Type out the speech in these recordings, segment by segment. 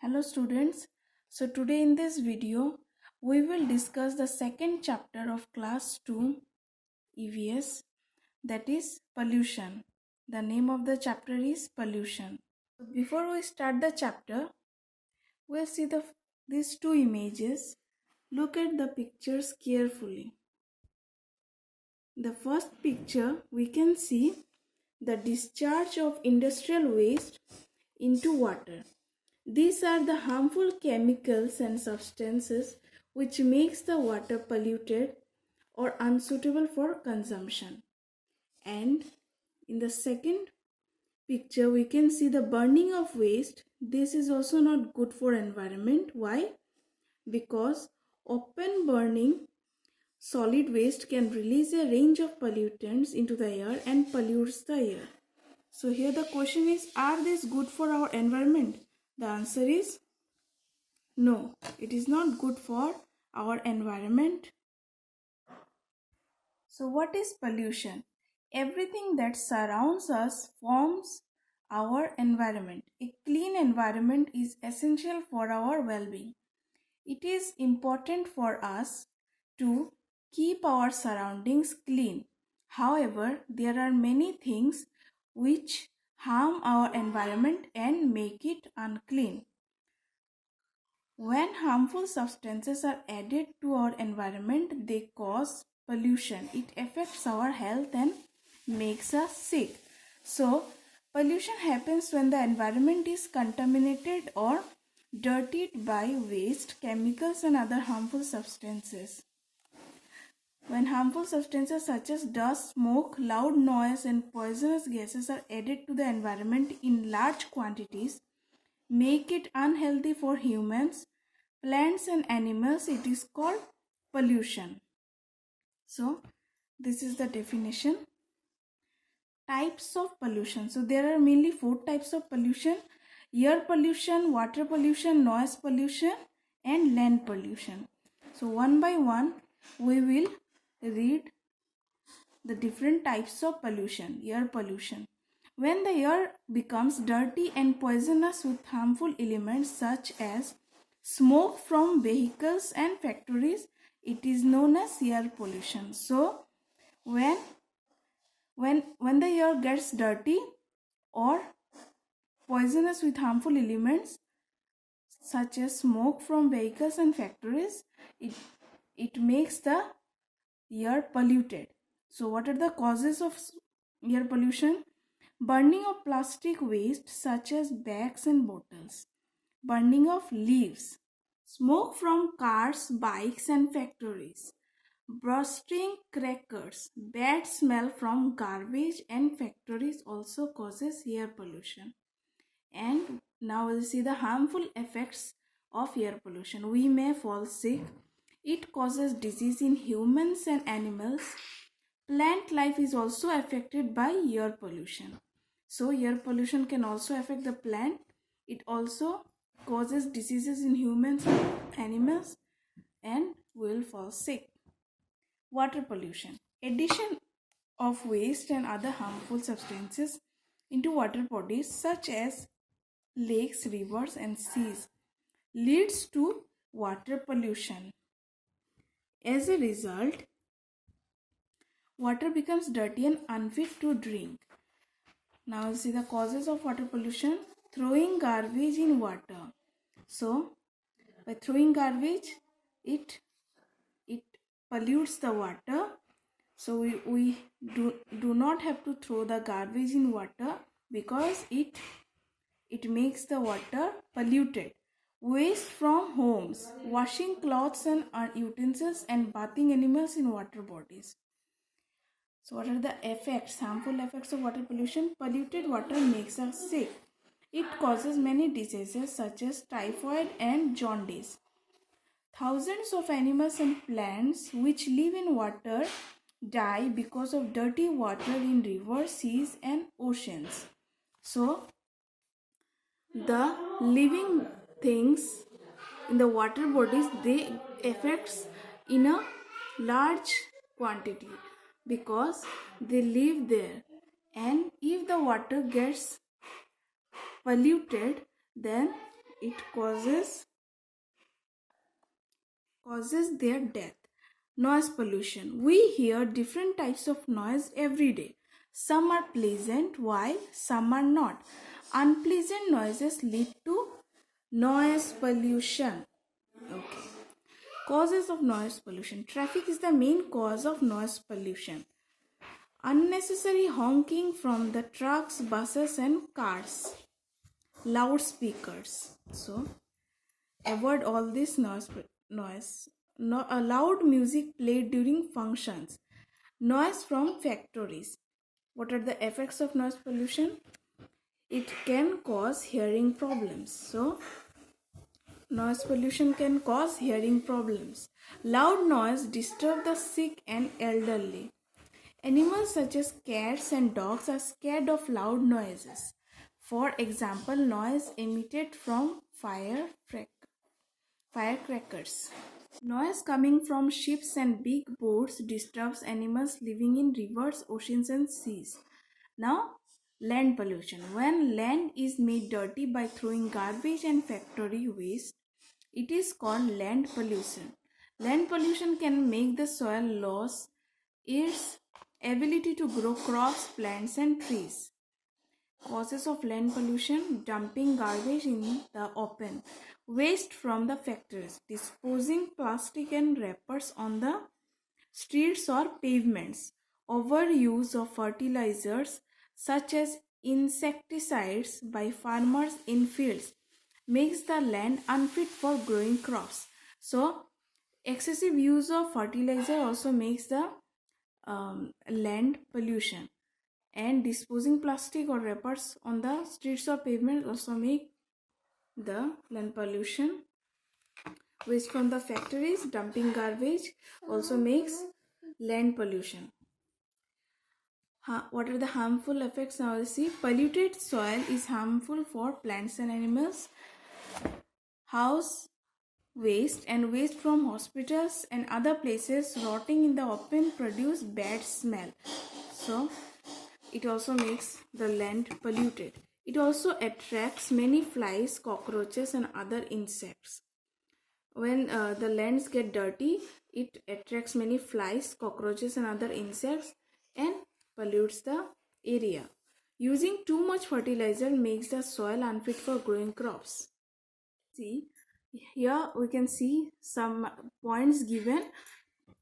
Hello students. So today in this video we will discuss the second chapter of class 2 EVS, that is pollution. The name of the chapter is pollution. Before we start the chapter, we'll see these two images. Look at the pictures carefully. The first picture we can see the discharge of industrial waste into water. These are the harmful chemicals and substances which makes the water polluted or unsuitable for consumption. And in the second picture we can see the burning of waste. This is also not good for environment. Why? Because open burning solid waste can release a range of pollutants into the air and pollutes the air. So here the question is, are these good for our environment? The answer is no, it is not good for our environment. So what is pollution? Everything that surrounds us forms our environment. A clean environment is essential for our well-being. It is important for us to keep our surroundings clean. However, there are many things which harm our environment and make it unclean. When harmful substances are added to our environment, they cause pollution. It affects our health and makes us sick. So, pollution happens when the environment is contaminated or dirtied by waste, chemicals and other harmful substances. When harmful substances such as dust, smoke, loud noise and poisonous gases are added to the environment in large quantities, make it unhealthy for humans, plants and animals, it is called pollution. So this is the definition. Types of pollution. So there are mainly 4 types of pollution: air pollution, water pollution, noise pollution and land pollution. So one by one we will read the different types of pollution. Air pollution. When the air becomes dirty and poisonous with harmful elements such as smoke from vehicles and factories, it is known as air pollution. So when the air gets dirty or poisonous with harmful elements such as smoke from vehicles and factories, it makes the air polluted. So what are the causes of air pollution? Burning of plastic waste such as bags and bottles, burning of leaves, smoke from cars, bikes and factories, bursting crackers, bad smell from garbage and factories also causes air pollution. And now we'll see the harmful effects of air pollution. We may fall sick. It causes disease in humans and animals. Plant life is also affected by air pollution. So air pollution can also affect the plant. It also causes diseases in humans and animals and will fall sick. Water pollution. Addition of waste and other harmful substances into water bodies such as lakes, rivers and seas leads to water pollution. As a result, water becomes dirty and unfit to drink. Now see the causes of water pollution. Throwing garbage in water. So by throwing garbage, it pollutes the water. So we do not have to throw the garbage in water because it makes the water polluted. Waste from homes, washing clothes and utensils and bathing animals in water bodies. So what are the effects, harmful effects of water pollution? Polluted water makes us sick. It causes many diseases such as typhoid and jaundice. Thousands of animals and plants which live in water die because of dirty water in rivers, seas and oceans. So the living things in the water bodies, they affects in a large quantity because they live there, and if the water gets polluted, then it causes their death. Noise pollution. We hear different types of noise every day. Some are pleasant while some are not. Unpleasant noises lead to noise pollution. Okay. Causes of noise pollution. Traffic is the main cause of noise pollution. Unnecessary honking from the trucks, buses and cars. Loudspeakers. So avoid all this noise. No, loud music played during functions. Noise from factories. What are the effects of noise pollution? It can cause hearing problems. So noise pollution can cause hearing problems. Loud noise disturb the sick and elderly. Animals such as cats and dogs are scared of loud noises. For example, noise emitted from firecrackers. Noise coming from ships and big boats disturbs animals living in rivers, oceans and seas. Now, land pollution. When land is made dirty by throwing garbage and factory waste, it is called land pollution. Land pollution can make the soil lose its ability to grow crops, plants and trees. Causes of land pollution: dumping garbage in the open, waste from the factories, disposing plastic and wrappers on the streets or pavements, overuse of fertilizers such as insecticides by farmers in fields makes the land unfit for growing crops. So, excessive use of fertilizer also makes the land pollution, and disposing plastic or wrappers on the streets or pavement also make the land pollution. Waste from the factories, dumping garbage also makes land pollution. What are the harmful effects? Now we see. Polluted soil is harmful for plants and animals. House waste and waste from hospitals and other places rotting in the open produce bad smell. So it also makes the land polluted. It also attracts many flies, cockroaches and other insects. When the lands get dirty, it attracts many flies, cockroaches and other insects and pollutes the area. Using too much fertilizer makes the soil unfit for growing crops. See, here we can see some points given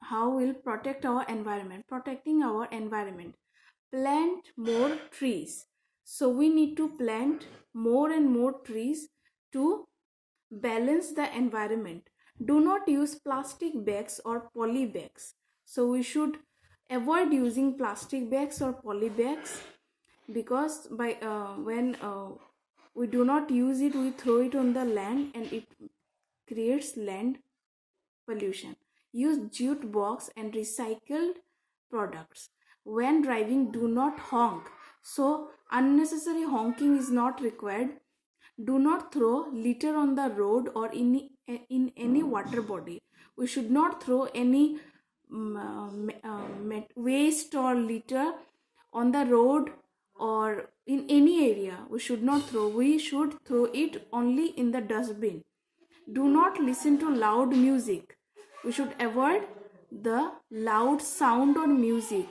how we'll protect our environment. Protecting our environment. Plant more trees. So we need to plant more and more trees to balance the environment. Do not use plastic bags or poly bags. So we should avoid using plastic bags or poly bags, because by when we do not use it, we throw it on the land and it creates land pollution. Use jute box and recycled products. When driving, do not honk. So unnecessary honking is not required. Do not throw litter on the road or in any water body. We should not throw any waste or litter on the road or in any area. We should not throw. We should throw it only in the dustbin. Do not listen to loud music. We should avoid the loud sound or music.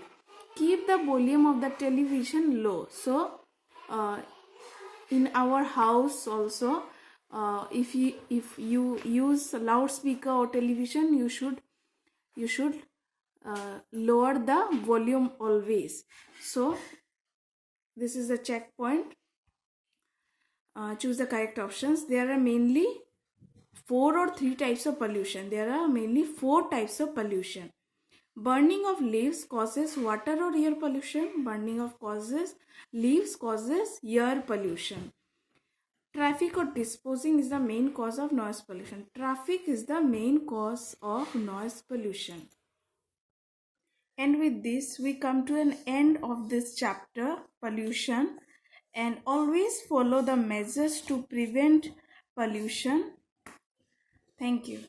Keep the volume of the television low. So in our house also, if you use loudspeaker or television, you should lower the volume always. So this is the checkpoint. Choose the correct options. There are mainly 4 or 3 types of pollution. There are mainly 4 types of pollution. Burning of leaves causes water or air pollution. Burning of leaves causes air pollution. Traffic or disposing is the main cause of noise pollution. Traffic is the main cause of noise pollution. And with this, we come to an end of this chapter, pollution. And always follow the measures to prevent pollution. Thank you.